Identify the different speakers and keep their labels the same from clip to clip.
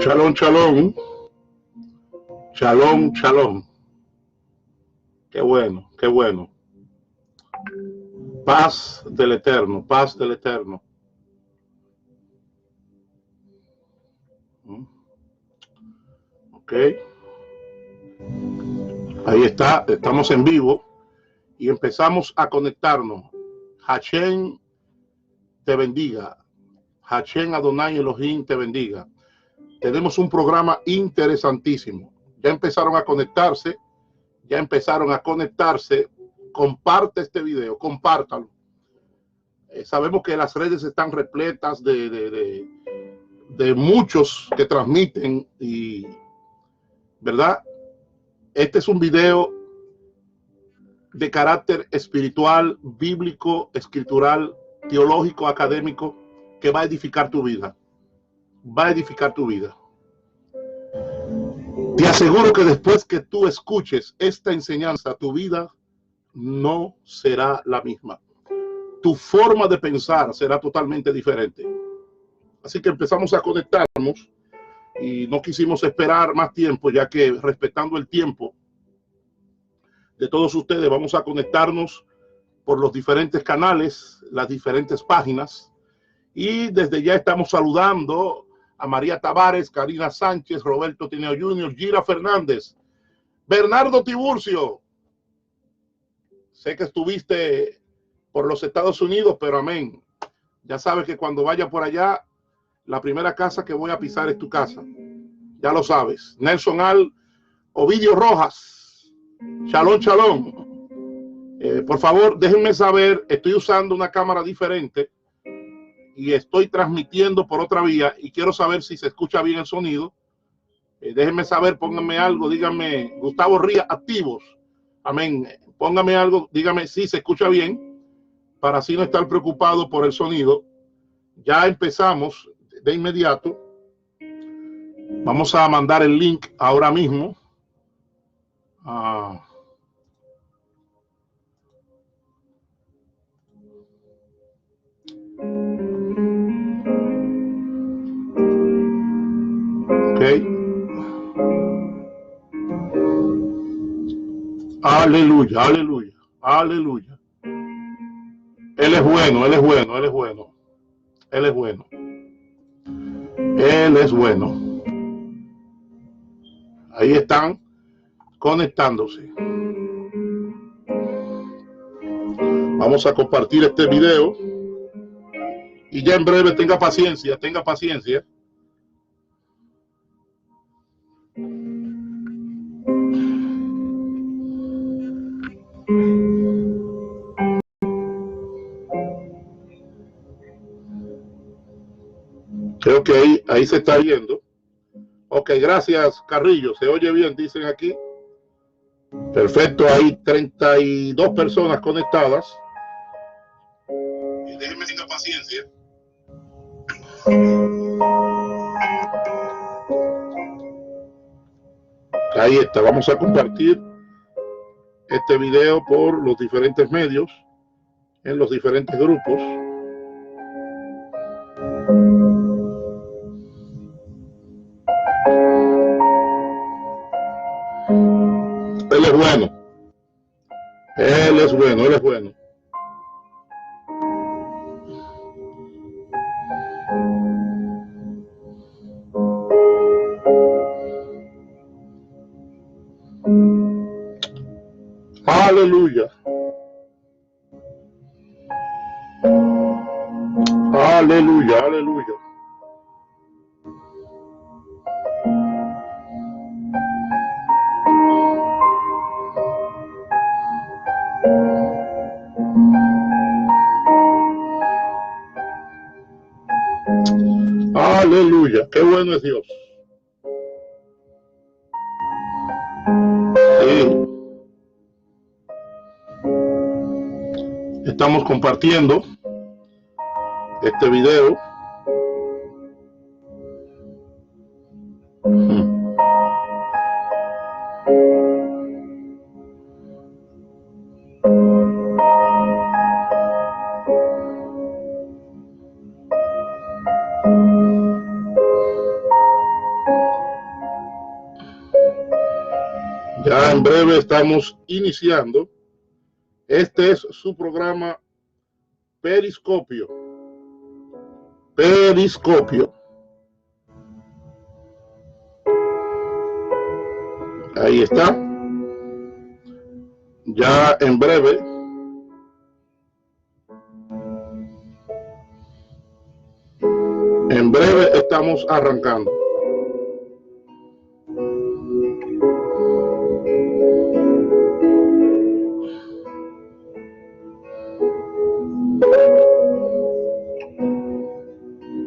Speaker 1: Shalom, shalom. Shalom, shalom. Qué bueno, qué bueno. Paz del Eterno, paz del Eterno. Ok. Ahí está, estamos en vivo y empezamos a conectarnos. Hashem te bendiga. Hashem Adonai Elohim te bendiga. Tenemos un programa interesantísimo. Ya empezaron a conectarse. Comparte este video, compártalo. Sabemos que las redes están repletas de muchos que transmiten y, ¿verdad? Este es un video de carácter espiritual, bíblico, escritural, teológico, académico, que va a edificar tu vida. Va a edificar tu vida. Te aseguro que después que tú escuches esta enseñanza, tu vida no será la misma. Tu forma de pensar será totalmente diferente. Así que empezamos a conectarnos y no quisimos esperar más tiempo, ya que respetando el tiempo de todos ustedes, vamos a conectarnos por los diferentes canales, las diferentes páginas. Y desde ya estamos saludando a María Tavares, Karina Sánchez, Roberto Tineo Jr., Gira Fernández, Bernardo Tiburcio. Sé que estuviste por los Estados Unidos, pero amén. Ya sabes que cuando vaya por allá, la primera casa que voy a pisar es tu casa. Ya lo sabes. Nelson Al, Ovidio Rojas. Shalom, shalom. Por favor, déjenme saber, estoy usando una cámara diferente y estoy transmitiendo por otra vía y quiero saber si se escucha bien el sonido. Déjenme saber, pónganme algo, díganme, Gustavo Ría, activos. Amén. Pónganme algo, díganme si se escucha bien, para así no estar preocupado por el sonido. Ya empezamos de inmediato. Vamos a mandar el link ahora mismo. Aleluya, aleluya, aleluya. Él es bueno, Él es bueno, Él es bueno. Él es bueno. Él es bueno. Ahí están conectándose. Vamos a compartir este video. Y ya en breve, tenga paciencia, tenga paciencia. Creo que ahí se está viendo. Ok, gracias, Carrillo. Se oye bien, dicen aquí. Perfecto, hay 32 personas conectadas. Y déjenme tener paciencia. Ahí está, vamos a compartir este video por los diferentes medios, en los diferentes grupos. Él es bueno. Él es bueno, Él es bueno. Aleluya. Aleluya, aleluya. Aleluya, qué bueno es Dios. Sí. Estamos compartiendo este video. Ya en breve estamos iniciando. Este es su programa Periscopio. Periscopio. Ahí está. Ya en breve. En breve estamos arrancando.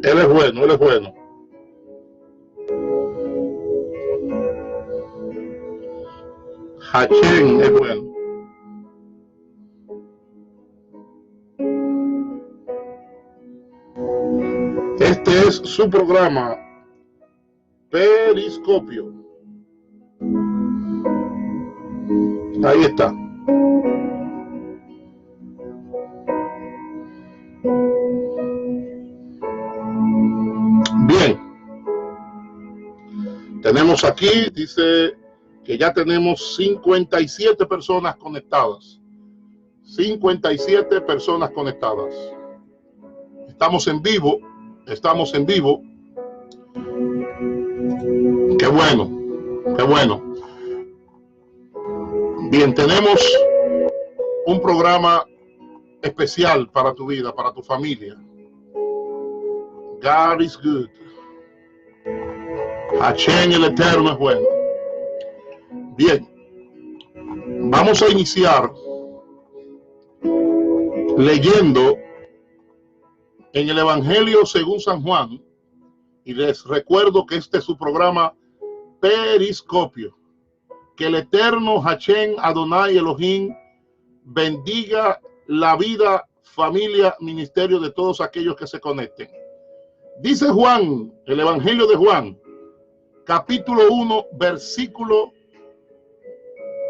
Speaker 1: Él es bueno, él es bueno. Hachén es bueno. Este es su programa Periscopio. Ahí está. Bien. Tenemos aquí, dice que ya tenemos 57 personas conectadas. 57 personas conectadas. Estamos en vivo. Estamos en vivo. Qué bueno. Qué bueno. Bien, tenemos un programa especial para tu vida, para tu familia. God is good. Hachén el Eterno es bueno. Bien, vamos a iniciar leyendo en el Evangelio según San Juan, y les recuerdo que este es su programa Periscopio. Que el Eterno Hachén Adonai Elohim bendiga la vida, familia, ministerio de todos aquellos que se conecten. Dice Juan, el Evangelio de Juan, capítulo 1,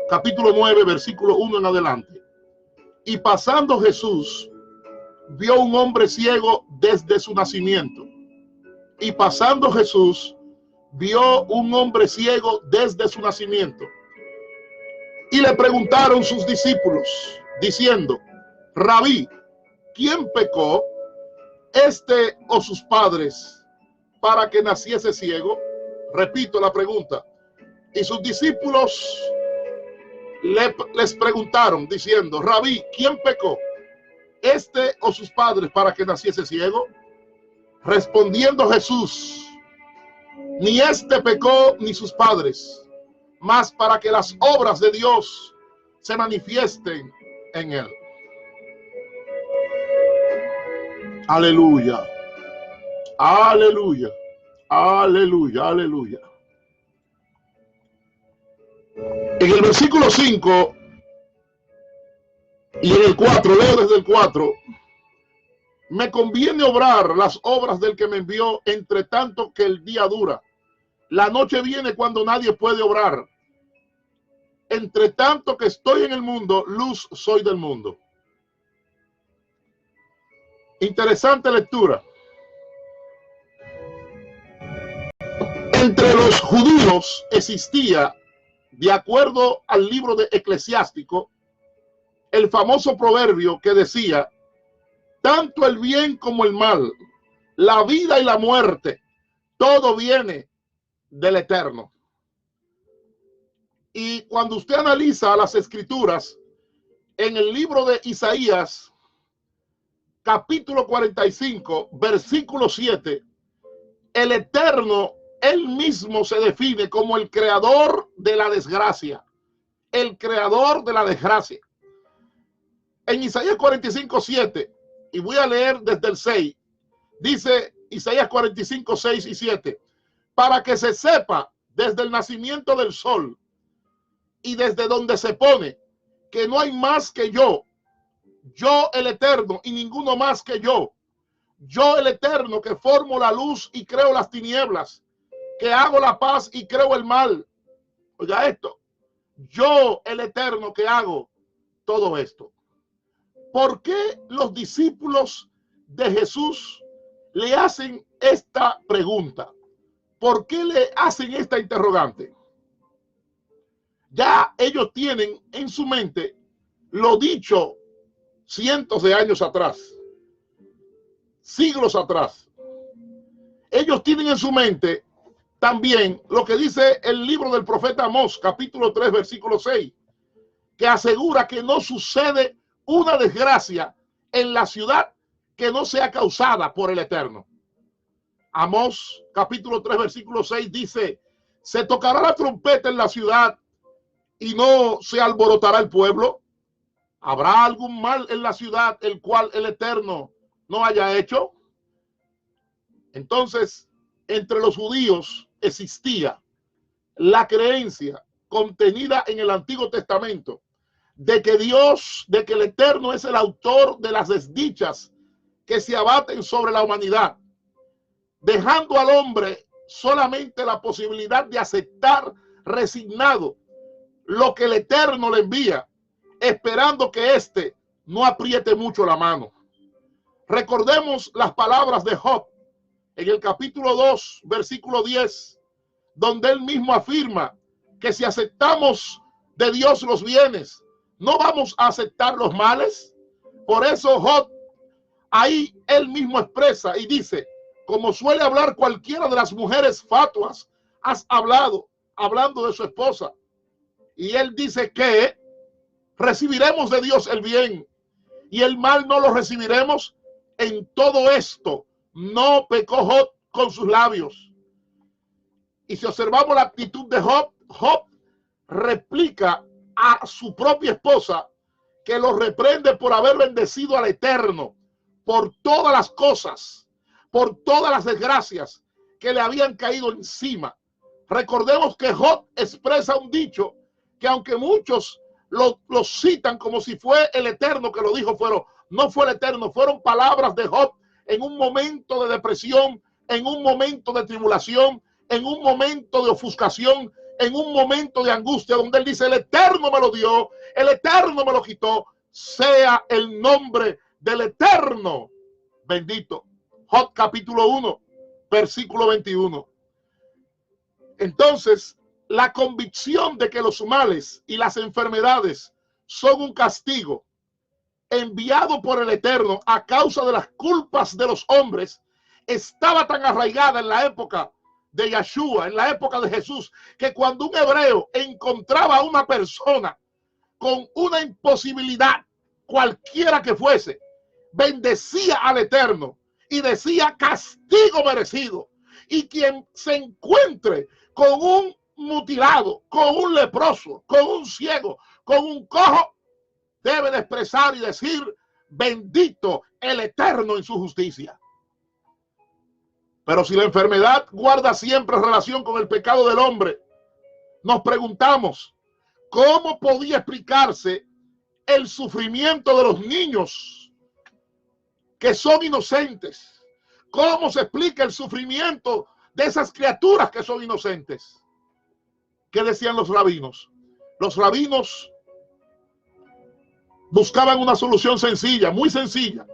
Speaker 1: capítulo 9, versículo 1 en adelante. Y pasando Jesús, vio un hombre ciego desde su nacimiento. Y pasando Jesús, vio un hombre ciego desde su nacimiento. Y le preguntaron sus discípulos, diciendo: Rabí, ¿quién pecó, este o sus padres, para que naciese ciego? Repito la pregunta. Y sus discípulos les preguntaron, diciendo: Rabí, ¿quién pecó, este o sus padres, para que naciese ciego? Respondiendo Jesús: ni este pecó ni sus padres, mas para que las obras de Dios se manifiesten en él. Aleluya. Aleluya. Aleluya. Aleluya. En el versículo 5 y en el 4, leo desde el 4. Me conviene obrar las obras del que me envió, entre tanto que el día dura. La noche viene cuando nadie puede obrar. Entre tanto que estoy en el mundo, luz soy del mundo. Interesante lectura. Entre los judíos existía, de acuerdo al libro de Eclesiástico, el famoso proverbio que decía: tanto el bien como el mal, la vida y la muerte, todo viene del Eterno. Y cuando usted analiza las escrituras, en el libro de Isaías, capítulo 45, versículo 7, el Eterno, él mismo se define como el creador de la desgracia. El creador de la desgracia. En Isaías 45, 7, y voy a leer desde el 6, dice Isaías 45, 6 y 7, para que se sepa desde el nacimiento del sol y desde donde se pone, que no hay más que yo el Eterno, y ninguno más que yo el Eterno, que formo la luz y creo las tinieblas, que hago la paz y creo el mal. Oiga esto, yo el Eterno, que hago todo esto. ¿Por qué los discípulos de Jesús le hacen esta pregunta? ¿Por qué le hacen esta interrogante? Ya ellos tienen en su mente lo dicho cientos de años atrás, siglos atrás. Ellos tienen en su mente también lo que dice el libro del profeta Amós, capítulo 3, versículo 6, que asegura que no sucede una desgracia en la ciudad que no sea causada por el Eterno. Amós, capítulo 3, versículo 6 dice: se tocará la trompeta en la ciudad y no se alborotará el pueblo. ¿Habrá algún mal en la ciudad el cual el Eterno no haya hecho? Entonces, entre los judíos existía la creencia contenida en el Antiguo Testamento de que Dios, de que el Eterno es el autor de las desdichas que se abaten sobre la humanidad, dejando al hombre solamente la posibilidad de aceptar resignado lo que el Eterno le envía, esperando que éste no apriete mucho la mano. Recordemos las palabras de Job en el capítulo 2, versículo 10, donde él mismo afirma que si aceptamos de Dios los bienes, no vamos a aceptar los males. Por eso Job ahí él mismo expresa y dice: como suele hablar cualquiera de las mujeres fatuas, has hablando de su esposa. Y él dice que recibiremos de Dios el bien y el mal no lo recibiremos. En todo esto no pecó Job con sus labios. Y si observamos la actitud de Job, Job replica a su propia esposa que lo reprende por haber bendecido al Eterno por todas las cosas, por todas las desgracias que le habían caído encima. Recordemos que Job expresa un dicho que, aunque muchos lo citan como si fue el Eterno que lo dijo, no fue el Eterno, fueron palabras de Job en un momento de depresión, en un momento de tribulación, en un momento de ofuscación, en un momento de angustia, donde él dice: el Eterno me lo dio, el Eterno me lo quitó, sea el nombre del Eterno bendito. Job capítulo 1, versículo 21. Entonces, la convicción de que los males y las enfermedades son un castigo enviado por el Eterno a causa de las culpas de los hombres estaba tan arraigada en la época de Yeshua, en la época de Jesús, que cuando un hebreo encontraba a una persona con una imposibilidad, cualquiera que fuese, bendecía al Eterno y decía: castigo merecido. Y quien se encuentre con un mutilado, con un leproso, con un ciego, con un cojo, debe de expresar y decir: bendito el Eterno en su justicia. Pero si la enfermedad guarda siempre relación con el pecado del hombre, nos preguntamos: ¿cómo podía explicarse el sufrimiento de los niños que son inocentes? ¿Cómo se explica el sufrimiento de esas criaturas que son inocentes? ¿Qué decían los rabinos? Los rabinos buscaban una solución sencilla, muy sencilla,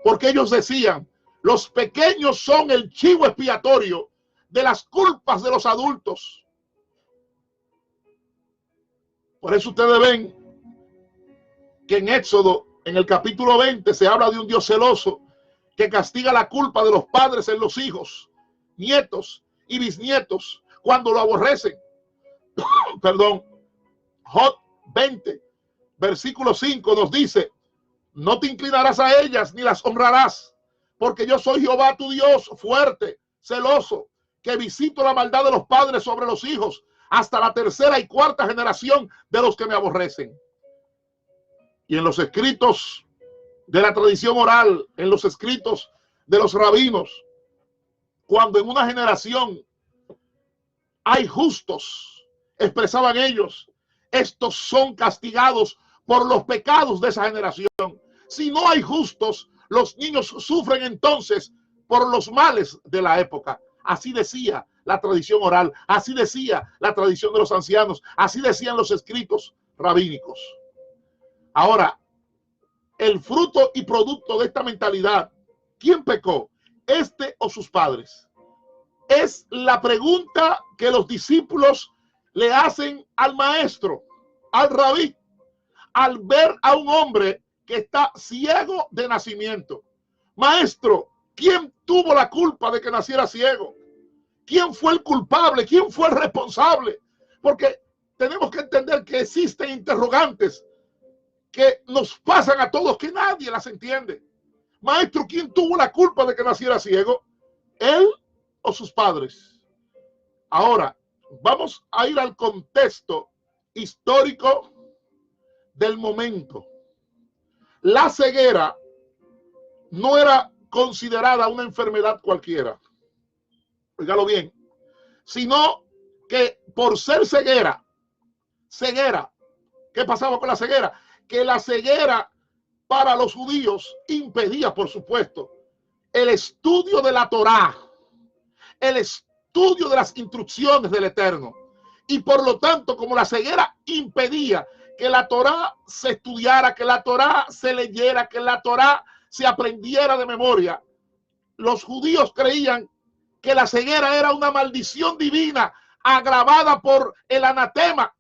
Speaker 1: porque ellos decían: los pequeños son el chivo expiatorio de las culpas de los adultos. Por eso ustedes ven que en Éxodo, en el capítulo 20, se habla de un Dios celoso que castiga la culpa de los padres en los hijos, nietos y bisnietos cuando lo aborrecen. Perdón. Job 20, versículo 5 nos dice: no te inclinarás a ellas ni las honrarás, porque yo soy Jehová tu Dios, fuerte, celoso, que visito la maldad de los padres sobre los hijos hasta la tercera y cuarta generación de los que me aborrecen. Y en los escritos de la tradición oral, en los escritos de los rabinos, cuando en una generación hay justos, expresaban ellos, estos son castigados por los pecados de esa generación. Si no hay justos, los niños sufren entonces por los males de la época. Así decía la tradición oral, así decía la tradición de los ancianos, así decían los escritos rabínicos. Ahora, el fruto y producto de esta mentalidad, ¿quién pecó? ¿Este o sus padres? Es la pregunta que los discípulos le hacen al maestro, al rabí, al ver a un hombre que está ciego de nacimiento. Maestro, ¿quién tuvo la culpa de que naciera ciego? ¿Quién fue el culpable? ¿Quién fue el responsable? Porque tenemos que entender que existen interrogantes que nos pasan a todos, que nadie las entiende. Maestro, ¿quién tuvo la culpa de que naciera ciego? ¿Él o sus padres? Ahora, vamos a ir al contexto histórico del momento. La ceguera no era considerada una enfermedad cualquiera, óigalo bien, sino que por ser ceguera, ¿qué pasaba con la ceguera? Que la ceguera para los judíos impedía, por supuesto, el estudio de la Torá, el estudio de las instrucciones del Eterno. Y por lo tanto, como la ceguera impedía que la Torá se estudiara, que la Torá se leyera, que la Torá se aprendiera de memoria, los judíos creían que la ceguera era una maldición divina agravada por el anatema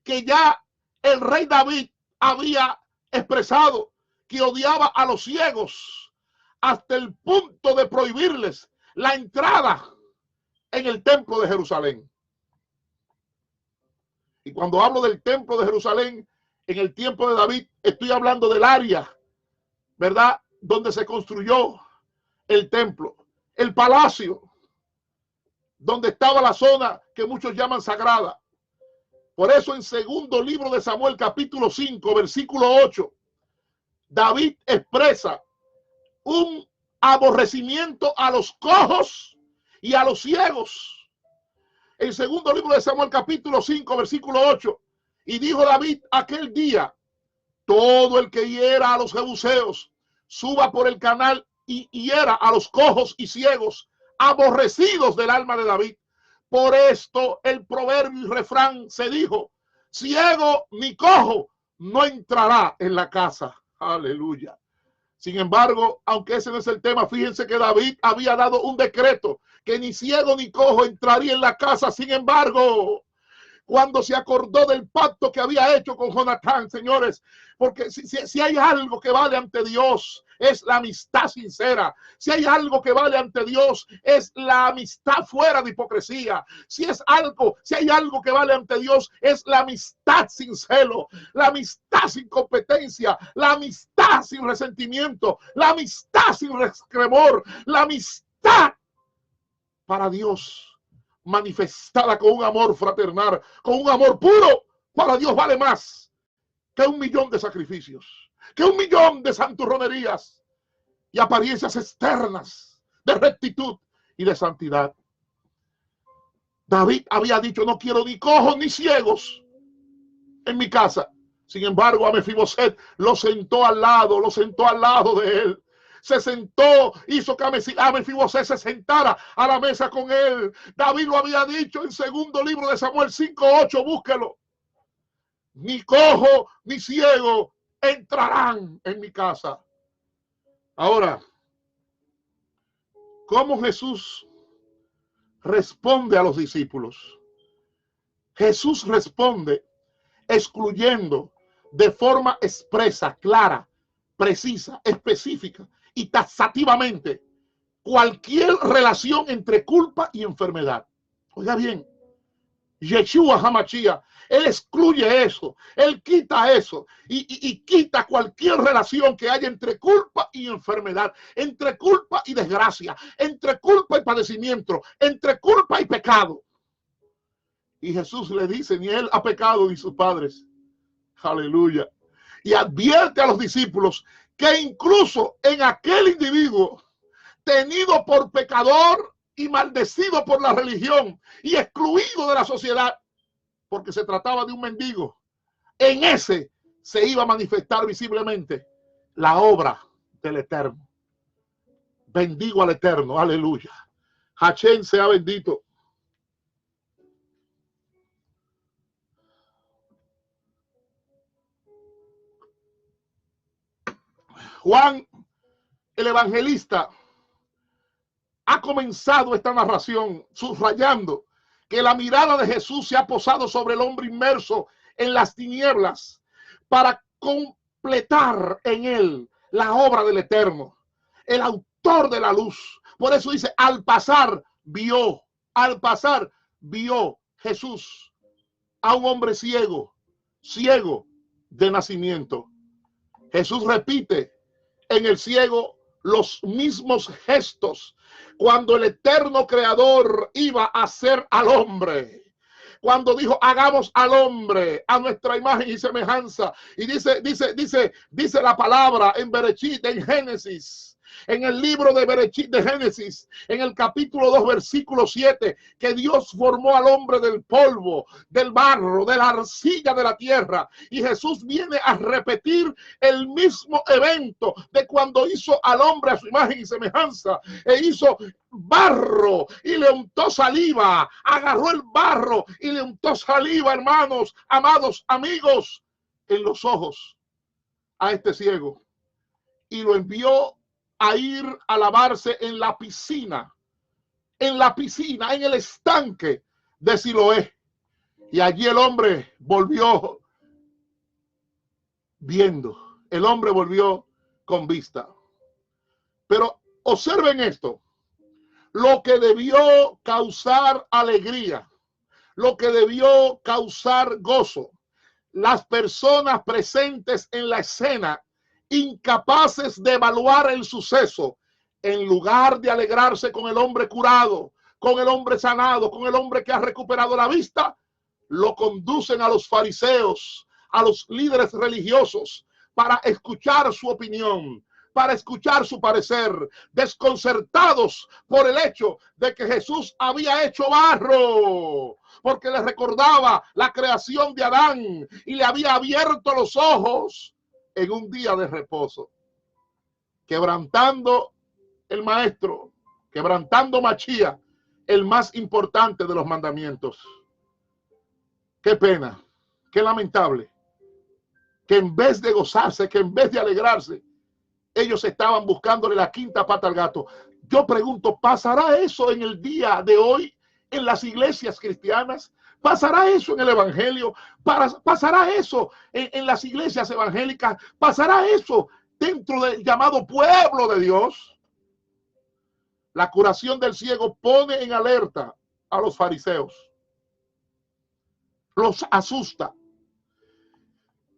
Speaker 1: que ya el rey David había expresado, que odiaba a los ciegos hasta el punto de prohibirles la entrada en el templo de Jerusalén. Y cuando hablo del templo de Jerusalén, en el tiempo de David, estoy hablando del área, ¿verdad?, donde se construyó el templo, el palacio, donde estaba la zona que muchos llaman sagrada. Por eso en segundo libro de Samuel, capítulo 5, versículo 8, David expresa un aborrecimiento a los cojos y a los ciegos. En segundo libro de Samuel, capítulo 5, versículo 8, y dijo David aquel día: todo el que hiera a los jebuseos, suba por el canal y hiera a los cojos y ciegos, aborrecidos del alma de David. Por esto el proverbio y refrán se dijo: ciego ni cojo no entrará en la casa. Aleluya. Sin embargo, aunque ese no es el tema, fíjense que David había dado un decreto que ni ciego ni cojo entraría en la casa. Sin embargo, cuando se acordó del pacto que había hecho con Jonatán, señores, porque si hay algo que vale ante Dios, es la amistad sincera. Si hay algo que vale ante Dios, es la amistad fuera de hipocresía. Si hay algo que vale ante Dios, es la amistad sin celo, la amistad sin competencia, la amistad sin resentimiento, la amistad sin resquemor, la amistad para Dios, manifestada con un amor fraternal, con un amor puro. Para Dios vale más que 1.000.000 de sacrificios, que 1.000.000 de santurronerías y apariencias externas de rectitud y de santidad. David había dicho: no quiero ni cojos ni ciegos en mi casa. Sin embargo, a Mefiboset lo sentó al lado de él. Se sentó, hizo que a Mefiboset se sentara a la mesa con él. David lo había dicho en segundo libro de Samuel 5:8, búsquelo: ni cojo ni ciego entrarán en mi casa. Ahora, ¿cómo Jesús responde a los discípulos? Jesús responde excluyendo de forma expresa, clara, precisa, específica y taxativamente cualquier relación entre culpa y enfermedad. Oiga bien, Yeshua HaMashiach, él excluye eso, él quita eso y quita cualquier relación que haya entre culpa y enfermedad, entre culpa y desgracia, entre culpa y padecimiento, entre culpa y pecado. Y Jesús le dice: ni él ha pecado ni sus padres. Aleluya. Y advierte a los discípulos que incluso en aquel individuo tenido por pecador y maldecido por la religión y excluido de la sociedad, porque se trataba de un mendigo, en ese se iba a manifestar visiblemente la obra del Eterno. Bendigo al Eterno, aleluya. Hachén sea bendito. Juan, el evangelista, ha comenzado esta narración subrayando que la mirada de Jesús se ha posado sobre el hombre inmerso en las tinieblas para completar en él la obra del Eterno, el autor de la luz. Por eso dice, al pasar vio Jesús a un hombre ciego de nacimiento. Jesús repite en el ciego los mismos gestos cuando el eterno creador iba a hacer al hombre. Cuando dijo, hagamos al hombre a nuestra imagen y semejanza. Y dice la palabra en Berechit, en Génesis, en el libro de Berechit de Génesis, en el capítulo 2, versículo 7, que Dios formó al hombre del polvo, del barro, de la arcilla de la tierra. Y Jesús viene a repetir el mismo evento de cuando hizo al hombre a su imagen y semejanza. E hizo barro y le untó saliva, agarró el barro y le untó saliva, hermanos, amados, amigos, en los ojos a este ciego y lo envió a ir a lavarse en la piscina, en el estanque de Siloé. Y allí el hombre volvió viendo, el hombre volvió con vista. Pero observen esto, lo que debió causar alegría, lo que debió causar gozo, las personas presentes en la escena, incapaces de evaluar el suceso, en lugar de alegrarse con el hombre curado, con el hombre sanado, con el hombre que ha recuperado la vista, lo conducen a los fariseos, a los líderes religiosos, para escuchar su opinión, para escuchar su parecer, desconcertados por el hecho de que Jesús había hecho barro, porque les recordaba la creación de Adán y le había abierto los ojos en un día de reposo, quebrantando el maestro, quebrantando Machía, el más importante de los mandamientos. Qué pena, qué lamentable, que en vez de gozarse, que en vez de alegrarse, ellos estaban buscándole la quinta pata al gato. Yo pregunto, ¿pasará eso en el día de hoy en las iglesias cristianas? ¿Pasará eso en el evangelio? ¿Pasará eso en las iglesias evangélicas? ¿Pasará eso dentro del llamado pueblo de Dios? La curación del ciego pone en alerta a los fariseos. Los asusta.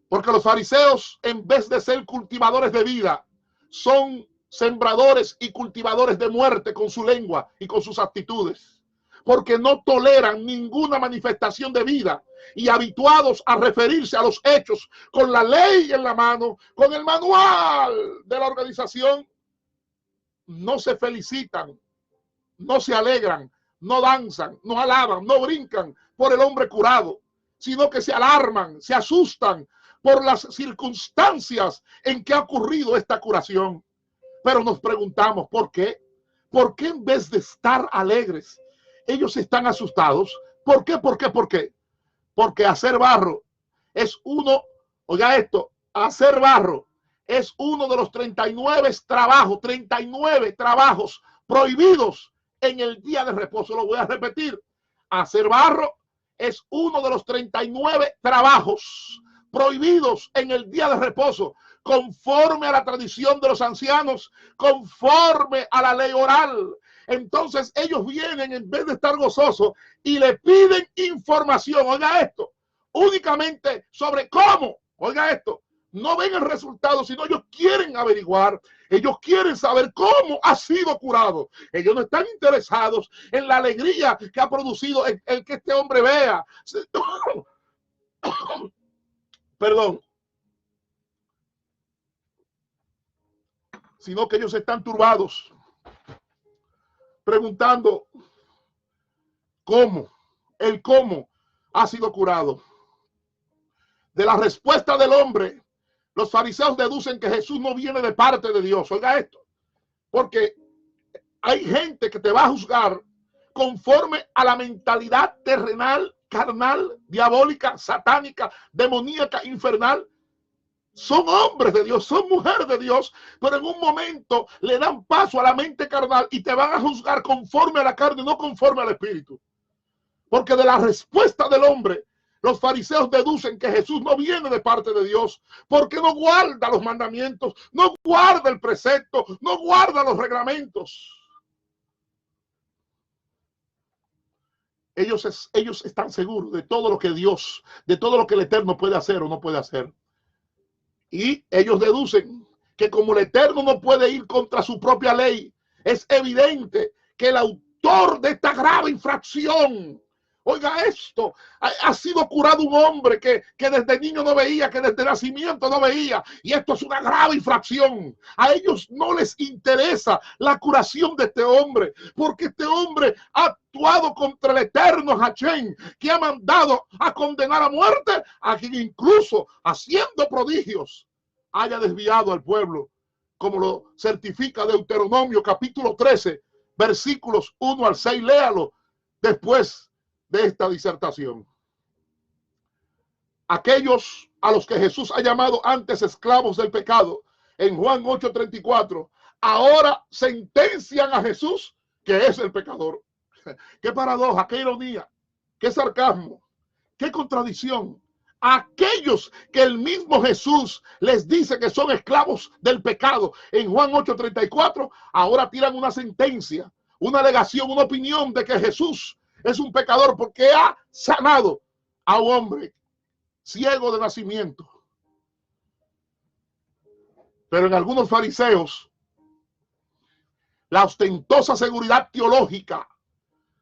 Speaker 1: Porque los fariseos, en vez de ser cultivadores de vida, son sembradores y cultivadores de muerte con su lengua y con sus actitudes. Porque no toleran ninguna manifestación de vida y habituados a referirse a los hechos con la ley en la mano, con el manual de la organización, no se felicitan, no se alegran, no danzan, no alaban, no brincan por el hombre curado, sino que se alarman, se asustan por las circunstancias en que ha ocurrido esta curación. Pero nos preguntamos, ¿por qué? ¿Por qué en vez de estar alegres, ellos están asustados? ¿Por qué? ¿Por qué? ¿Por qué? Porque hacer barro es uno, oiga esto, hacer barro es uno de los 39 trabajos prohibidos en el día de reposo. Lo voy a repetir. Hacer barro es uno de los 39 trabajos prohibidos en el día de reposo, conforme a la tradición de los ancianos, conforme a la ley oral. Entonces ellos vienen en vez de estar gozosos y le piden información, oiga esto, únicamente sobre cómo, oiga esto, no ven el resultado, sino ellos quieren averiguar, ellos quieren saber cómo ha sido curado. Ellos no están interesados en la alegría que ha producido el que este hombre vea. Perdón. Sino que ellos están turbados, preguntando cómo ha sido curado. De la respuesta del hombre, los fariseos deducen que Jesús no viene de parte de Dios. Oiga esto, porque hay gente que te va a juzgar conforme a la mentalidad terrenal, carnal, diabólica, satánica, demoníaca, infernal. Son hombres de Dios, son mujeres de Dios, pero en un momento le dan paso a la mente carnal y te van a juzgar conforme a la carne, no conforme al espíritu. Porque de la respuesta del hombre, los fariseos deducen que Jesús no viene de parte de Dios, porque no guarda los mandamientos, no guarda el precepto, no guarda los reglamentos. Ellos están seguros de todo lo que Dios, de todo lo que el Eterno puede hacer o no puede hacer. Y ellos deducen que como el Eterno no puede ir contra su propia ley, es evidente que el autor de esta grave infracción, oiga esto, ha sido curado un hombre que desde niño no veía, que desde nacimiento no veía, y esto es una grave infracción. A ellos no les interesa la curación de este hombre, porque este hombre ha actuado contra el eterno Hachén, que ha mandado a condenar a muerte a quien incluso haciendo prodigios haya desviado al pueblo, como lo certifica Deuteronomio capítulo 13, versículos 1 al 6, léalo después de esta disertación. Aquellos a los que Jesús ha llamado antes esclavos del pecado, en Juan 8:34, ahora sentencian a Jesús, que es el pecador. Qué paradoja, qué ironía, qué sarcasmo, qué contradicción. Aquellos que el mismo Jesús les dice que son esclavos del pecado en Juan 8:34, ahora tiran una sentencia, una alegación, una opinión de que Jesús es un pecador porque ha sanado a un hombre ciego de nacimiento. Pero en algunos fariseos, la ostentosa seguridad teológica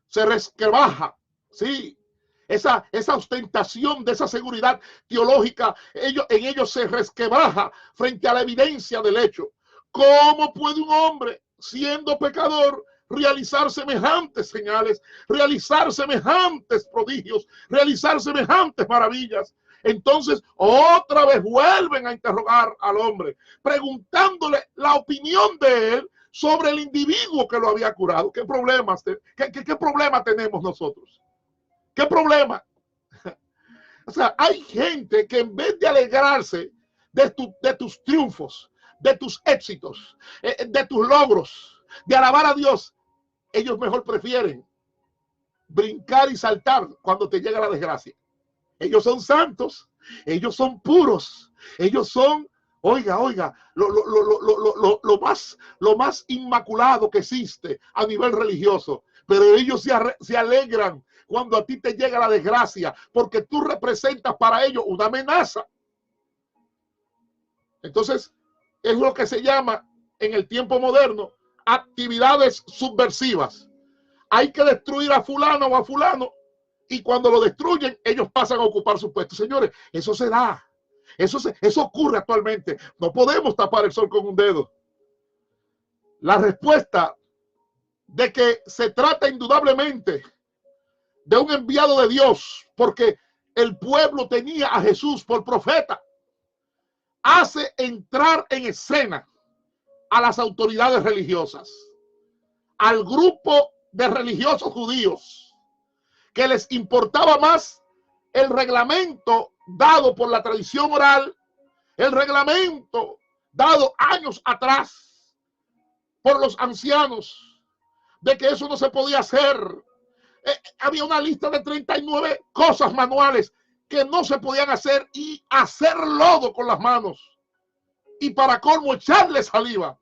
Speaker 1: se resquebraja, sí. Esa ostentación de esa seguridad teológica, en ellos se resquebraja frente a la evidencia del hecho. ¿Cómo puede un hombre, siendo pecador, realizar semejantes señales, realizar semejantes prodigios, realizar semejantes maravillas? Entonces, otra vez vuelven a interrogar al hombre, preguntándole la opinión de él sobre el individuo que lo había curado. ¿Qué problema tenemos nosotros? ¿Qué problema? O sea, hay gente que en vez de alegrarse de tus triunfos, de tus éxitos, de tus logros, de alabar a Dios, ellos mejor prefieren brincar y saltar cuando te llega la desgracia. Ellos son santos, ellos son puros, ellos son, oiga, lo más inmaculado que existe a nivel religioso, pero ellos se alegran cuando a ti te llega la desgracia, porque tú representas para ellos una amenaza. Entonces, es lo que se llama en el tiempo moderno actividades subversivas. Hay que destruir a fulano o a fulano, y cuando lo destruyen, ellos pasan a ocupar su puesto. Señores, eso se da. Eso ocurre actualmente. No podemos tapar el sol con un dedo. La respuesta de que se trata indudablemente de un enviado de Dios, porque el pueblo tenía a Jesús por profeta, hace entrar en escena a las autoridades religiosas, al grupo de religiosos judíos, que les importaba más el reglamento dado por la tradición oral, el reglamento dado años atrás por los ancianos, de que eso no se podía hacer. Había una lista de 39 cosas manuales que no se podían hacer, y hacer lodo con las manos, y para colmo echarle saliva,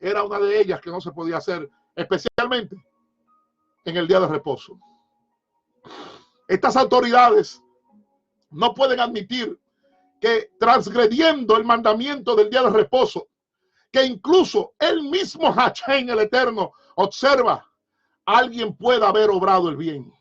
Speaker 1: era una de ellas que no se podía hacer, especialmente en el día de reposo. Estas autoridades no pueden admitir que, transgrediendo el mandamiento del día de reposo, que incluso el mismo Hachén, el Eterno, observa, alguien pueda haber obrado el bien.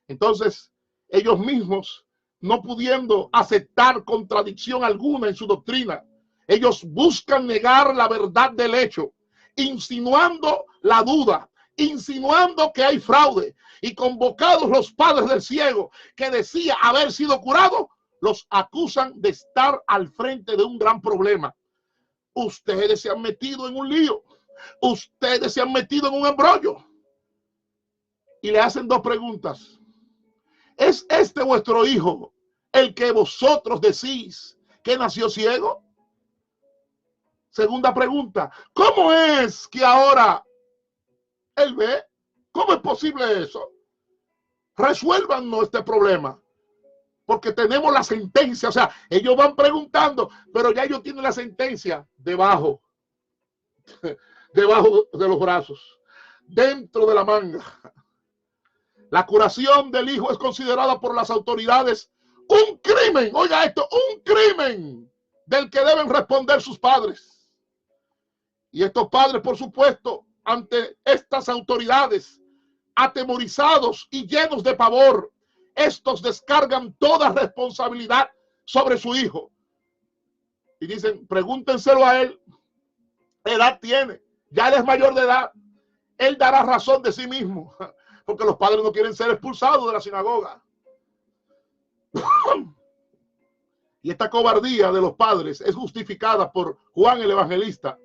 Speaker 1: Entonces, ellos mismos, no pudiendo aceptar contradicción alguna en su doctrina, ellos buscan negar la verdad del hecho, insinuando la duda, insinuando que hay fraude, y convocados los padres del ciego que decía haber sido curado, los acusan de estar al frente de un gran problema. Ustedes se han metido en un lío, ustedes se han metido en un embrollo, y le hacen dos preguntas. ¿Es este vuestro hijo, el que vosotros decís que nació ciego? Segunda pregunta, ¿cómo es que ahora él ve? ¿Cómo es posible eso? resuélvanos este problema, porque tenemos la sentencia. O sea, ellos van preguntando, pero ya ellos tienen la sentencia debajo de los brazos, dentro de la manga. La curación del hijo es considerada por las autoridades un crimen. Oiga esto, un crimen del que deben responder sus padres. Y estos padres, por supuesto, ante estas autoridades, atemorizados y llenos de pavor, estos descargan toda responsabilidad sobre su hijo. Y dicen, pregúntenselo a él. ¿Qué edad tiene? Ya él es mayor de edad. Él dará razón de sí mismo. Porque los padres no quieren ser expulsados de la sinagoga. Y esta cobardía de los padres es justificada por Juan el Evangelista,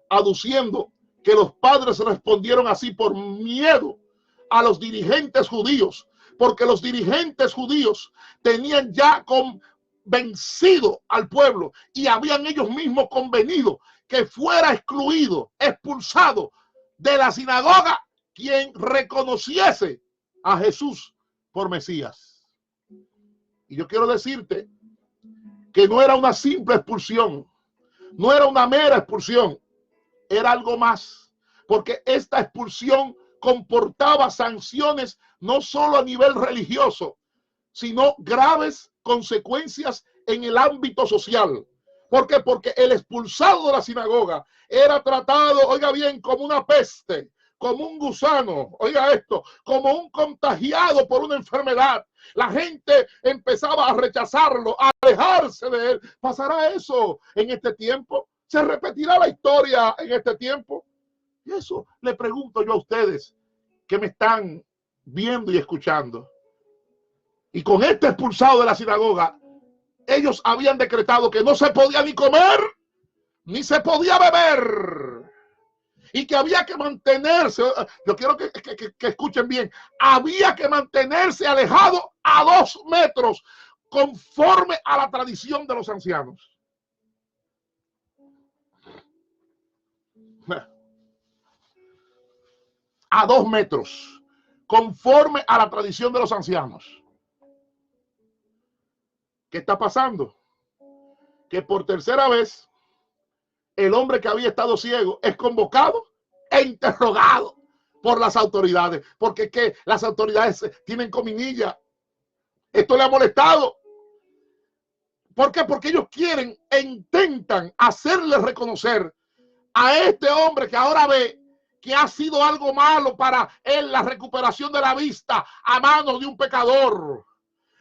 Speaker 1: aduciendo que los padres respondieron así por miedo a los dirigentes judíos, porque los dirigentes judíos tenían ya convencido al pueblo y habían ellos mismos convenido que fuera excluido, expulsado de la sinagoga quien reconociese a Jesús por Mesías. Y yo quiero decirte que no era una simple expulsión, no era una mera expulsión, era algo más, porque esta expulsión comportaba sanciones no solo a nivel religioso, sino graves consecuencias en el ámbito social. ¿Por qué? Porque el expulsado de la sinagoga era tratado, oiga bien, como una peste, como un gusano, oiga esto, como un contagiado por una enfermedad. La gente empezaba a rechazarlo, a alejarse de él. ¿Pasará eso en este tiempo? ¿Se repetirá la historia en este tiempo? Y eso le pregunto yo a ustedes que me están viendo y escuchando. Y con este expulsado de la sinagoga, ellos habían decretado que no se podía ni comer, ni se podía beber. Y que había que mantenerse, yo quiero que escuchen bien, había que mantenerse alejado a 2 metros, conforme a la tradición de los ancianos. A 2 metros, conforme a la tradición de los ancianos. ¿Qué está pasando? Que por tercera vez, el hombre que había estado ciego es convocado e interrogado por las autoridades, porque que las autoridades tienen cominilla. Esto le ha molestado. ¿Por qué? Porque ellos quieren e intentan hacerle reconocer a este hombre que ahora ve que ha sido algo malo para él la recuperación de la vista a manos de un pecador.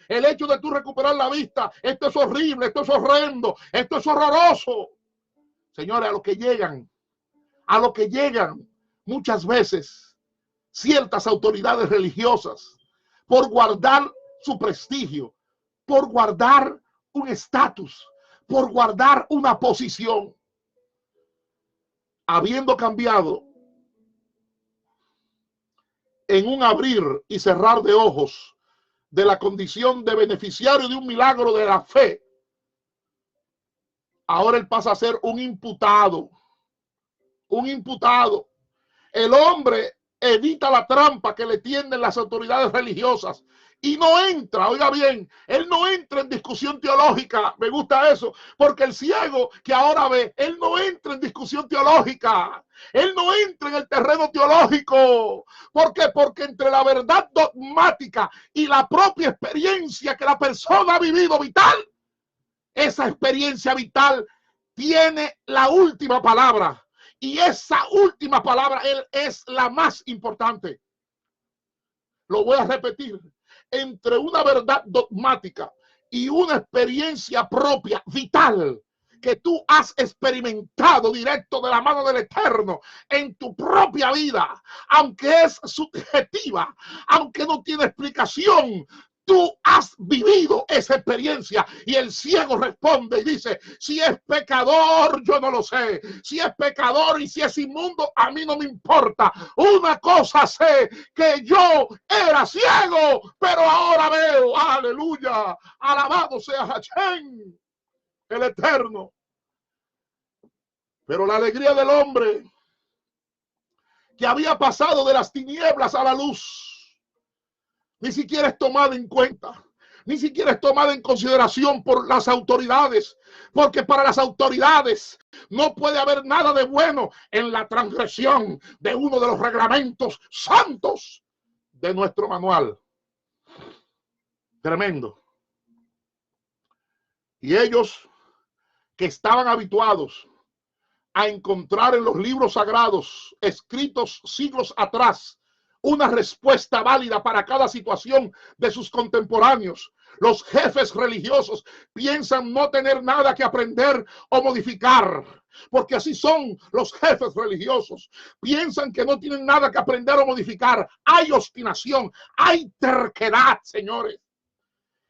Speaker 1: El hecho de tú recuperar la vista, esto es horrible, esto es horrendo, esto es horroroso. Señores, a lo que llegan muchas veces ciertas autoridades religiosas por guardar su prestigio, por guardar un estatus, por guardar una posición, habiendo cambiado en un abrir y cerrar de ojos de la condición de beneficiario de un milagro de la fe, ahora él pasa a ser un imputado. Un imputado. El hombre evita la trampa que le tienden las autoridades religiosas y no entra, oiga bien, él no entra en discusión teológica. Me gusta eso, porque el ciego que ahora ve, él no entra en discusión teológica, él no entra en el terreno teológico. ¿Por qué? Porque entre la verdad dogmática y la propia experiencia que la persona ha vivido vital, esa experiencia vital tiene la última palabra. Y esa última palabra él es la más importante. Lo voy a repetir. Entre una verdad dogmática y una experiencia propia, vital, que tú has experimentado directo de la mano del Eterno en tu propia vida, aunque es subjetiva, aunque no tiene explicación, tú has vivido esa experiencia. Y el ciego responde y dice: si es pecador, yo no lo sé. Si es pecador y si es inmundo, a mí no me importa. Una cosa sé, que yo era ciego, pero ahora veo. Aleluya. Alabado sea Hashem, el Eterno. Pero la alegría del hombre que había pasado de las tinieblas a la luz, ni siquiera es tomada en cuenta, ni siquiera es tomada en consideración por las autoridades, porque para las autoridades no puede haber nada de bueno en la transgresión de uno de los reglamentos santos de nuestro manual. Tremendo. Y ellos, que estaban habituados a encontrar en los libros sagrados escritos siglos atrás una respuesta válida para cada situación de sus contemporáneos, los jefes religiosos piensan no tener nada que aprender o modificar, porque así son los jefes religiosos. Piensan que no tienen nada que aprender o modificar. Hay obstinación, hay terquedad, señores.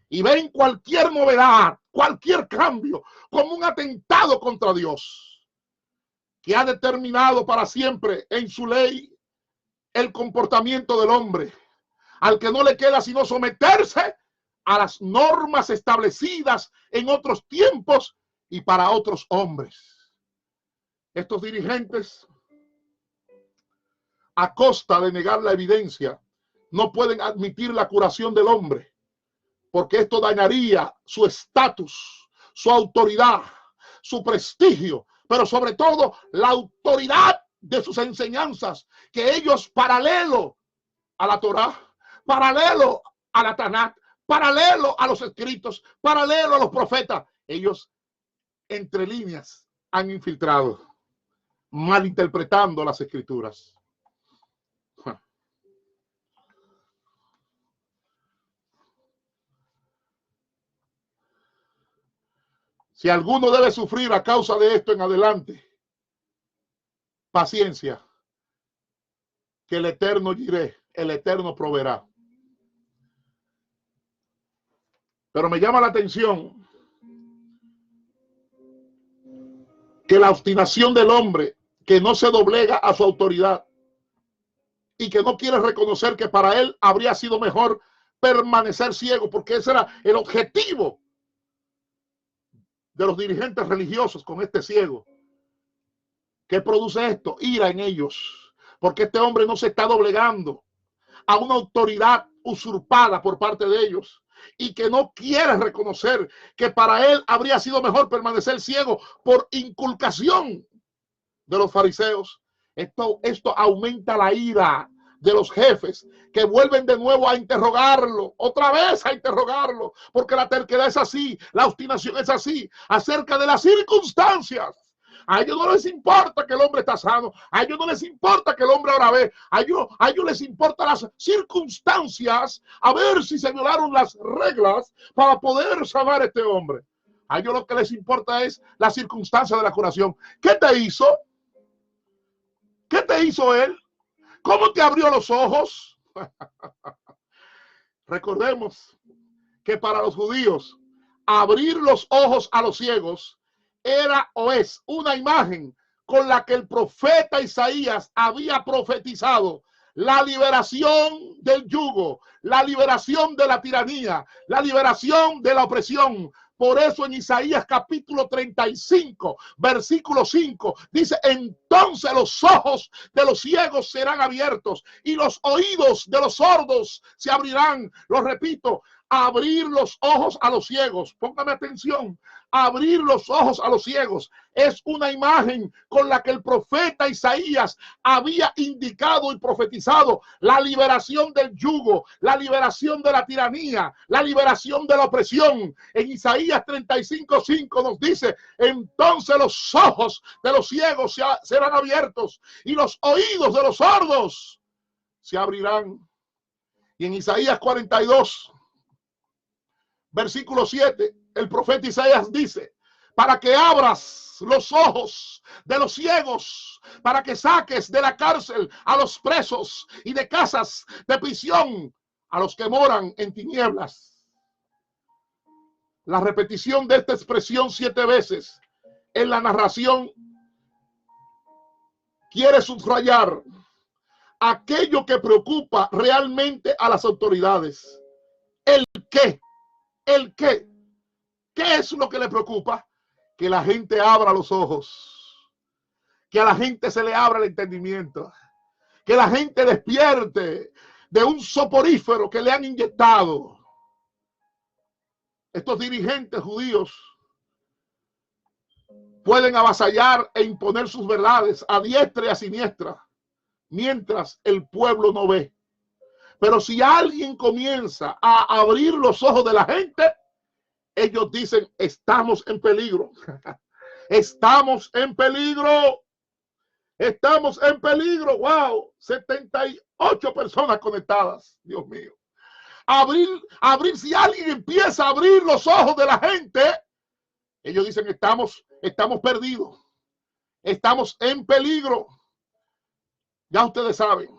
Speaker 1: Y ven cualquier novedad, cualquier cambio, como un atentado contra Dios, que ha determinado para siempre en su ley el comportamiento del hombre, al que no le queda sino someterse a las normas establecidas en otros tiempos y para otros hombres. Estos dirigentes, a costa de negar la evidencia, no pueden admitir la curación del hombre, porque esto dañaría su estatus, su autoridad, su prestigio, pero sobre todo la autoridad de sus enseñanzas, que ellos, paralelo a la Torá, paralelo a la Tanakh, paralelo a los escritos, paralelo a los profetas, ellos entre líneas han infiltrado, malinterpretando las escrituras. Si alguno debe sufrir a causa de esto en adelante, paciencia, que el Eterno diré, el Eterno proveerá. Pero me llama la atención que la obstinación del hombre, que no se doblega a su autoridad y que no quiere reconocer que para él habría sido mejor permanecer ciego, porque ese era el objetivo de los dirigentes religiosos con este ciego. ¿Qué produce esto? Ira en ellos, porque este hombre no se está doblegando a una autoridad usurpada por parte de ellos y que no quiere reconocer que para él habría sido mejor permanecer ciego por inculcación de los fariseos. Esto aumenta la ira de los jefes, que vuelven de nuevo a interrogarlo, otra vez a interrogarlo, porque la terquedad es así, la obstinación es así, acerca de las circunstancias. A ellos no les importa que el hombre está sano, a ellos no les importa que el hombre ahora ve, a ellos les importan las circunstancias, a ver si se violaron las reglas para poder sanar a este hombre. A ellos lo que les importa es la circunstancia de la curación. ¿Qué te hizo? ¿Qué te hizo él? ¿Cómo te abrió los ojos? Recordemos que para los judíos abrir los ojos a los ciegos era o es una imagen con la que el profeta Isaías había profetizado la liberación del yugo, la liberación de la tiranía, la liberación de la opresión. Por eso en Isaías capítulo 35, versículo 5, dice: entonces los ojos de los ciegos serán abiertos y los oídos de los sordos se abrirán. Lo repito, abrir los ojos a los ciegos. Póngame atención. Abrir los ojos a los ciegos es una imagen con la que el profeta Isaías había indicado y profetizado la liberación del yugo, la liberación de la tiranía, la liberación de la opresión. En Isaías 35:5 nos dice: entonces los ojos de los ciegos serán abiertos y los oídos de los sordos se abrirán. Y en Isaías 42, versículo 7, el profeta Isaías dice: para que abras los ojos de los ciegos, para que saques de la cárcel a los presos y de casas de prisión a los que moran en tinieblas. La repetición de esta expresión 7 veces en la narración quiere subrayar aquello que preocupa realmente a las autoridades. ¿El qué? ¿El qué? ¿Qué es lo que le preocupa? Que la gente abra los ojos, que a la gente se le abra el entendimiento, que la gente despierte de un soporífero que le han inyectado. Estos dirigentes judíos pueden avasallar e imponer sus verdades a diestra y a siniestra, mientras el pueblo no ve. Pero si alguien comienza a abrir los ojos de la gente, ellos dicen, estamos en peligro. Estamos en peligro. Estamos en peligro. Wow, 78 personas conectadas. Dios mío. Abrir, si alguien empieza a abrir los ojos de la gente, ellos dicen, estamos perdidos. Estamos en peligro. Ya ustedes saben.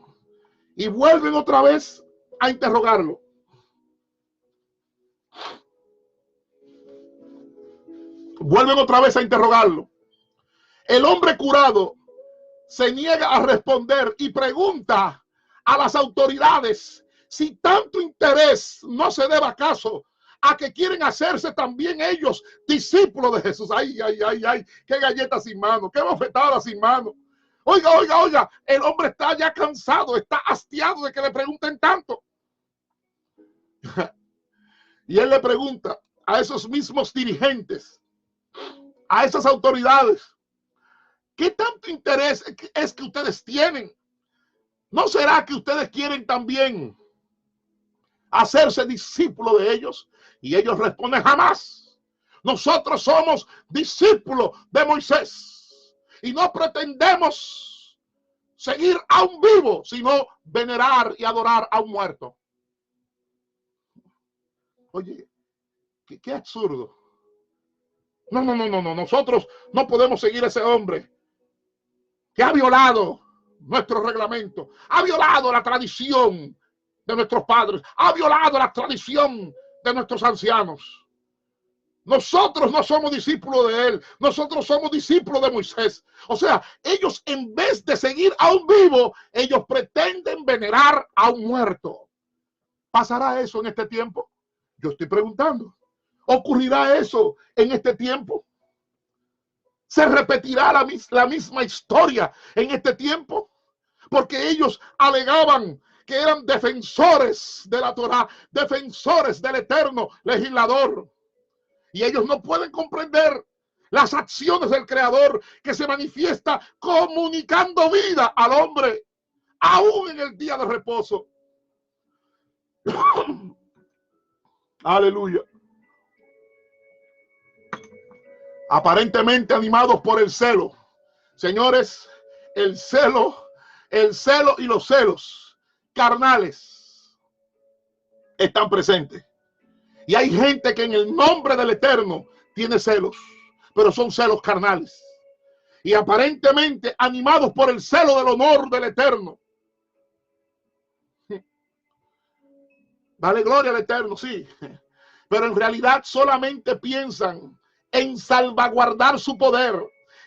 Speaker 1: Y vuelven otra vez a interrogarlo. Vuelven otra vez a interrogarlo. El hombre curado se niega a responder y pregunta a las autoridades si tanto interés no se debe acaso a que quieren hacerse también ellos discípulos de Jesús. Ay, ay, ay, ay, qué galleta sin mano, qué bofetada sin mano. Oiga, oiga, oiga, el hombre está ya cansado, está hastiado de que le pregunten tanto. Y él le pregunta a esos mismos dirigentes, a esas autoridades, ¿qué tanto interés es que ustedes tienen? ¿No será que ustedes quieren también hacerse discípulos de ellos? Y ellos responden, jamás. Nosotros somos discípulos de Moisés y no pretendemos seguir a un vivo, sino venerar y adorar a un muerto. Oye, qué absurdo. No, nosotros no podemos seguir a ese hombre que ha violado nuestro reglamento, ha violado la tradición de nuestros padres, ha violado la tradición de nuestros ancianos. Nosotros no somos discípulos de él, nosotros somos discípulos de Moisés. O sea, ellos en vez de seguir a un vivo, ellos pretenden venerar a un muerto. ¿Pasará eso en este tiempo? Yo estoy preguntando. ¿Ocurrirá eso en este tiempo? ¿Se repetirá la misma historia en este tiempo? Porque ellos alegaban que eran defensores de la Torá, defensores del eterno legislador. Y ellos no pueden comprender las acciones del Creador que se manifiesta comunicando vida al hombre, aún en el día de reposo. Aleluya. Aparentemente animados por el celo. Señores, el celo y los celos carnales están presentes. Y hay gente que en el nombre del Eterno tiene celos, pero son celos carnales. Y aparentemente animados por el celo del honor del Eterno. Dale gloria al Eterno, sí. Pero en realidad solamente piensan en salvaguardar su poder,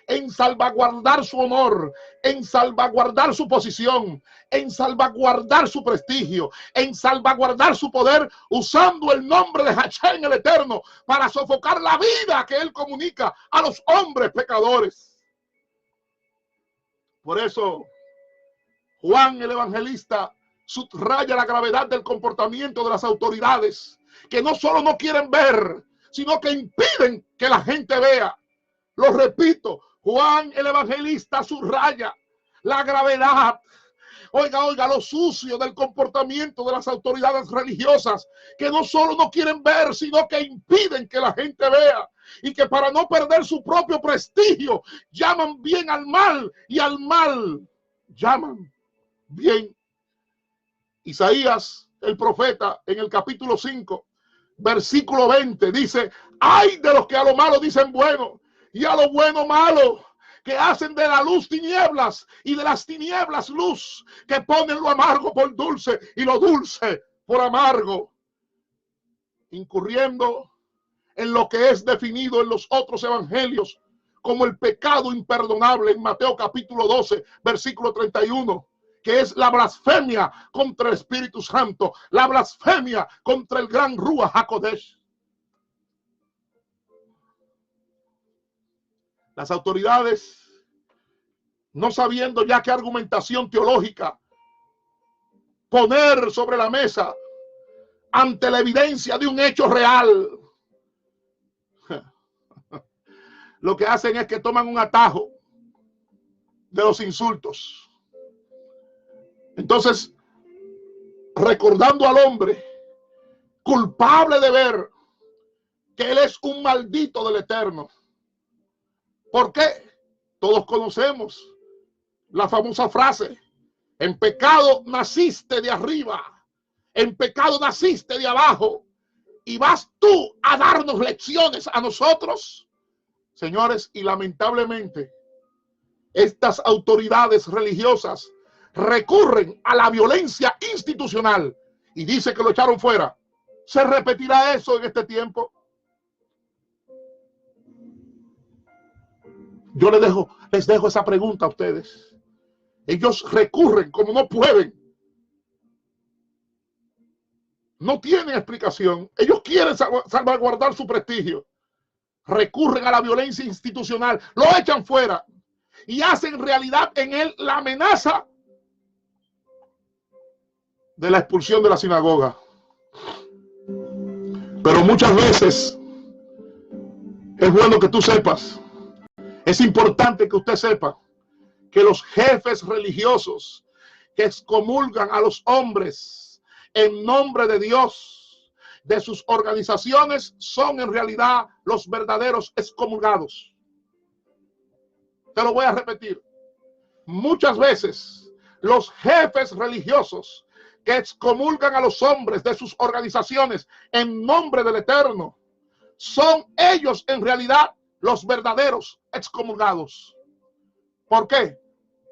Speaker 1: en salvaguardar su honor, en salvaguardar su posición, en salvaguardar su prestigio, en salvaguardar su poder, usando el nombre de Hashem el Eterno para sofocar la vida que él comunica a los hombres pecadores. Por eso Juan el Evangelista subraya la gravedad del comportamiento de las autoridades, que no solo no quieren ver, sino que impiden que la gente vea. Lo repito, Juan el Evangelista subraya la gravedad, oiga, lo sucio del comportamiento de las autoridades religiosas, que no solo no quieren ver, sino que impiden que la gente vea, y que para no perder su propio prestigio, llaman bien al mal, y al mal llaman bien. Isaías, el profeta, en el capítulo 5, versículo 20, dice, ay de los que a lo malo dicen bueno, y a lo bueno malo, que hacen de la luz tinieblas y de las tinieblas luz, que ponen lo amargo por dulce y lo dulce por amargo, incurriendo en lo que es definido en los otros evangelios como el pecado imperdonable en Mateo capítulo 12, versículo 31, que es la blasfemia contra el Espíritu Santo, la blasfemia contra el gran Ruach HaKodesh. Las autoridades, no sabiendo ya qué argumentación teológica poner sobre la mesa ante la evidencia de un hecho real, lo que hacen es que toman un atajo de los insultos. Entonces, recordando al hombre culpable de ver que él es un maldito del Eterno. ¿Por qué? Todos conocemos la famosa frase: en pecado naciste de arriba, en pecado naciste de abajo, y vas tú a darnos lecciones a nosotros. Señores, y lamentablemente estas autoridades religiosas recurren a la violencia institucional y dice que lo echaron fuera. ¿Se repetirá eso en este tiempo? Yo les dejo esa pregunta a ustedes. Ellos recurren como no pueden. No tienen explicación. Ellos quieren salvaguardar su prestigio. Recurren a la violencia institucional, lo echan fuera y hacen realidad en él la amenaza de la expulsión de la sinagoga. Pero muchas veces es bueno que tú sepas, es importante que usted sepa que los jefes religiosos que excomulgan a los hombres en nombre de Dios de sus organizaciones son en realidad los verdaderos excomulgados. Te lo voy a repetir. Muchas veces los jefes religiosos que excomulgan a los hombres de sus organizaciones en nombre del Eterno son ellos en realidad los verdaderos excomulgados. ¿Por qué?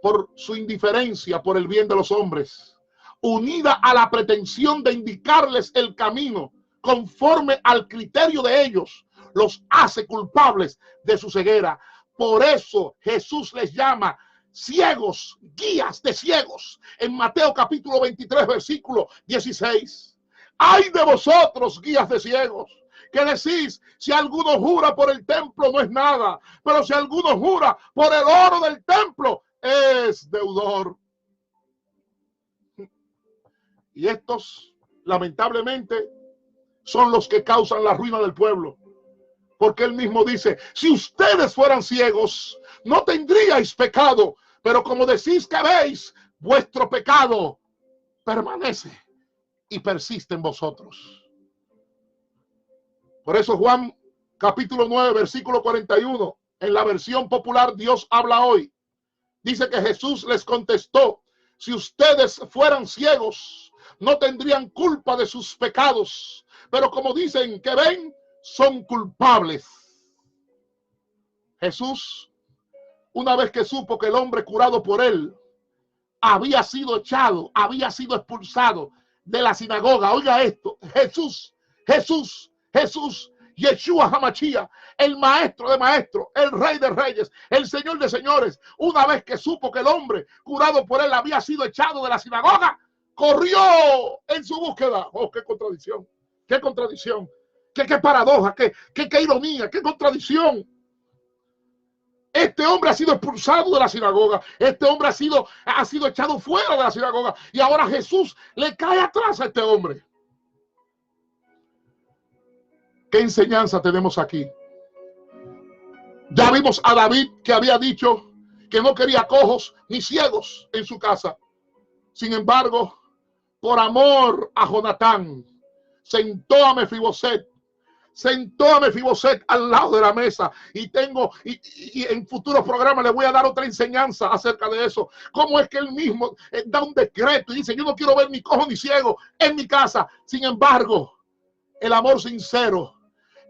Speaker 1: Por su indiferencia por el bien de los hombres, unida a la pretensión de indicarles el camino conforme al criterio de ellos, los hace culpables de su ceguera. Por eso Jesús les llama ciegos, guías de ciegos, en Mateo capítulo 23, versículo 16. ¡Ay de vosotros, guías de ciegos! Que decís, si alguno jura por el templo no es nada, pero si alguno jura por el oro del templo es deudor. Y estos, lamentablemente, son los que causan la ruina del pueblo. Porque él mismo dice, si ustedes fueran ciegos, no tendríais pecado. Pero como decís que veis, vuestro pecado permanece y persiste en vosotros. Por eso Juan capítulo 9, versículo 41, en la versión popular Dios habla hoy, dice que Jesús les contestó, si ustedes fueran ciegos, no tendrían culpa de sus pecados. Pero como dicen que ven, son culpables. Jesús, una vez que supo que el hombre curado por él había sido echado, había sido expulsado de la sinagoga, oiga esto, Jesús, Yeshua HaMashiach, el maestro de maestros, el rey de reyes, el señor de señores, una vez que supo que el hombre curado por él había sido echado de la sinagoga, corrió en su búsqueda. Oh, qué contradicción, qué contradicción, qué paradoja, qué ironía, qué contradicción. Este hombre ha sido expulsado de la sinagoga. Este hombre ha sido echado fuera de la sinagoga. Y ahora Jesús le cae atrás a este hombre. ¿Qué enseñanza tenemos aquí? Ya vimos a David que había dicho que no quería cojos ni ciegos en su casa. Sin embargo, por amor a Jonatán, sentó a Mefiboset al lado de la mesa. Y en futuros programas le voy a dar otra enseñanza acerca de eso. Cómo es que él mismo da un decreto y dice, yo no quiero ver ni cojo ni ciego en mi casa. Sin embargo, el amor sincero,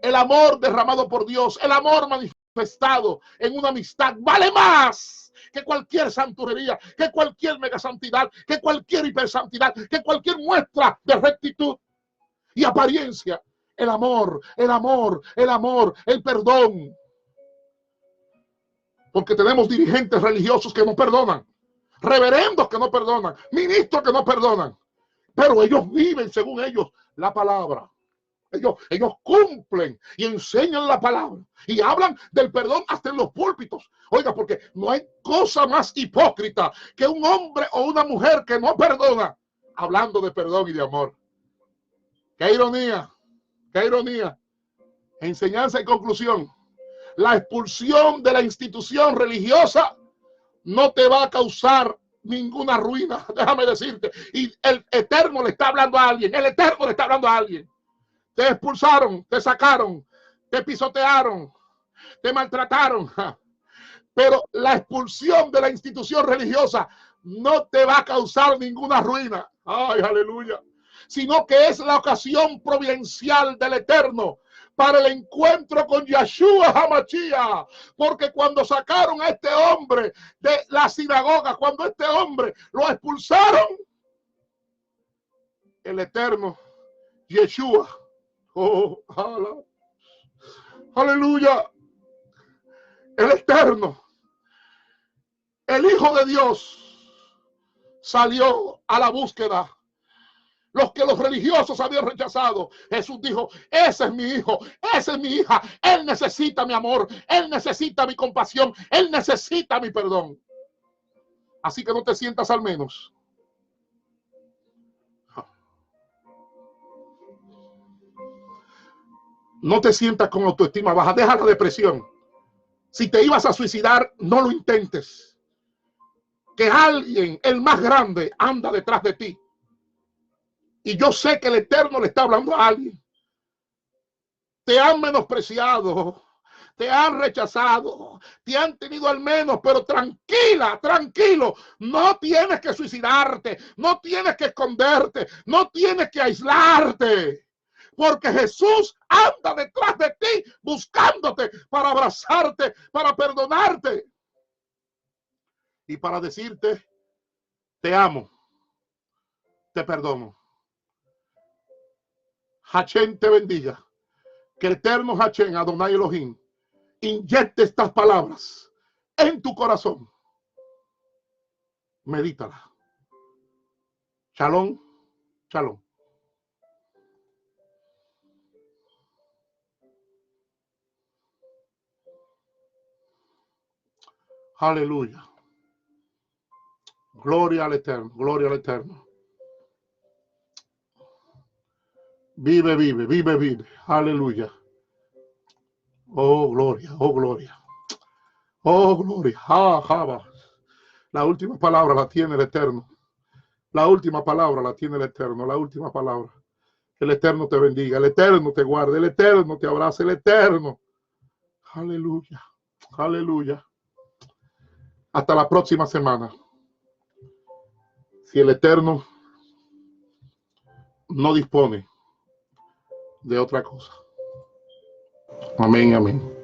Speaker 1: el amor derramado por Dios, el amor manifestado en una amistad vale más que cualquier santurería, que cualquier megasantidad, que cualquier hipersantidad, que cualquier muestra de rectitud y apariencia. El amor, el perdón. Porque tenemos dirigentes religiosos que no perdonan, reverendos que no perdonan, ministros que no perdonan, pero ellos viven según ellos la palabra. Ellos cumplen y enseñan la palabra y hablan del perdón hasta en los púlpitos. Oiga, porque no hay cosa más hipócrita que un hombre o una mujer que no perdona. hablando de perdón y de amor. Qué ironía, qué ironía. Enseñanza y conclusión. La expulsión de la institución religiosa no te va a causar ninguna ruina, déjame decirte. Y el Eterno le está hablando a alguien, el Eterno le está hablando a alguien. Te expulsaron, te sacaron, te pisotearon, te maltrataron. Pero la expulsión de la institución religiosa no te va a causar ninguna ruina. Ay, aleluya. Sino que es la ocasión providencial del Eterno para el encuentro con Yeshua HaMashiach. Porque cuando sacaron a este hombre de la sinagoga, cuando este hombre lo expulsaron, el Eterno, Yeshua, oh, aleluya, el Eterno, el Hijo de Dios, salió a la búsqueda. Los que los religiosos habían rechazado, Jesús dijo, ese es mi hijo, esa es mi hija, él necesita mi amor, él necesita mi compasión, él necesita mi perdón. Así que no te sientas al menos. No te sientas con autoestima baja, deja la depresión. Si te ibas a suicidar, no lo intentes. Que alguien, el más grande, anda detrás de ti. Y yo sé que el Eterno le está hablando a alguien. Te han menospreciado, te han rechazado, te han tenido al menos, pero tranquila, tranquilo, no tienes que suicidarte, no tienes que esconderte, no tienes que aislarte, porque Jesús anda detrás de ti buscándote para abrazarte, para perdonarte y para decirte, te amo, te perdono. Hachén te bendiga. Que el Eterno Hachén, Adonai Elohim, inyecte estas palabras en tu corazón. Medítala. Shalom, shalom. Aleluya. Gloria al Eterno, gloria al Eterno. Vive, vive, vive, vive. Aleluya. Oh, gloria, oh, gloria. Oh, gloria. La última palabra la tiene el Eterno. La última palabra la tiene el Eterno. La última palabra. El Eterno te bendiga. El Eterno te guarde. El Eterno te abrace. El Eterno. Aleluya. Aleluya. Hasta la próxima semana. Si el Eterno no dispone de otra cosa. Amén, amén.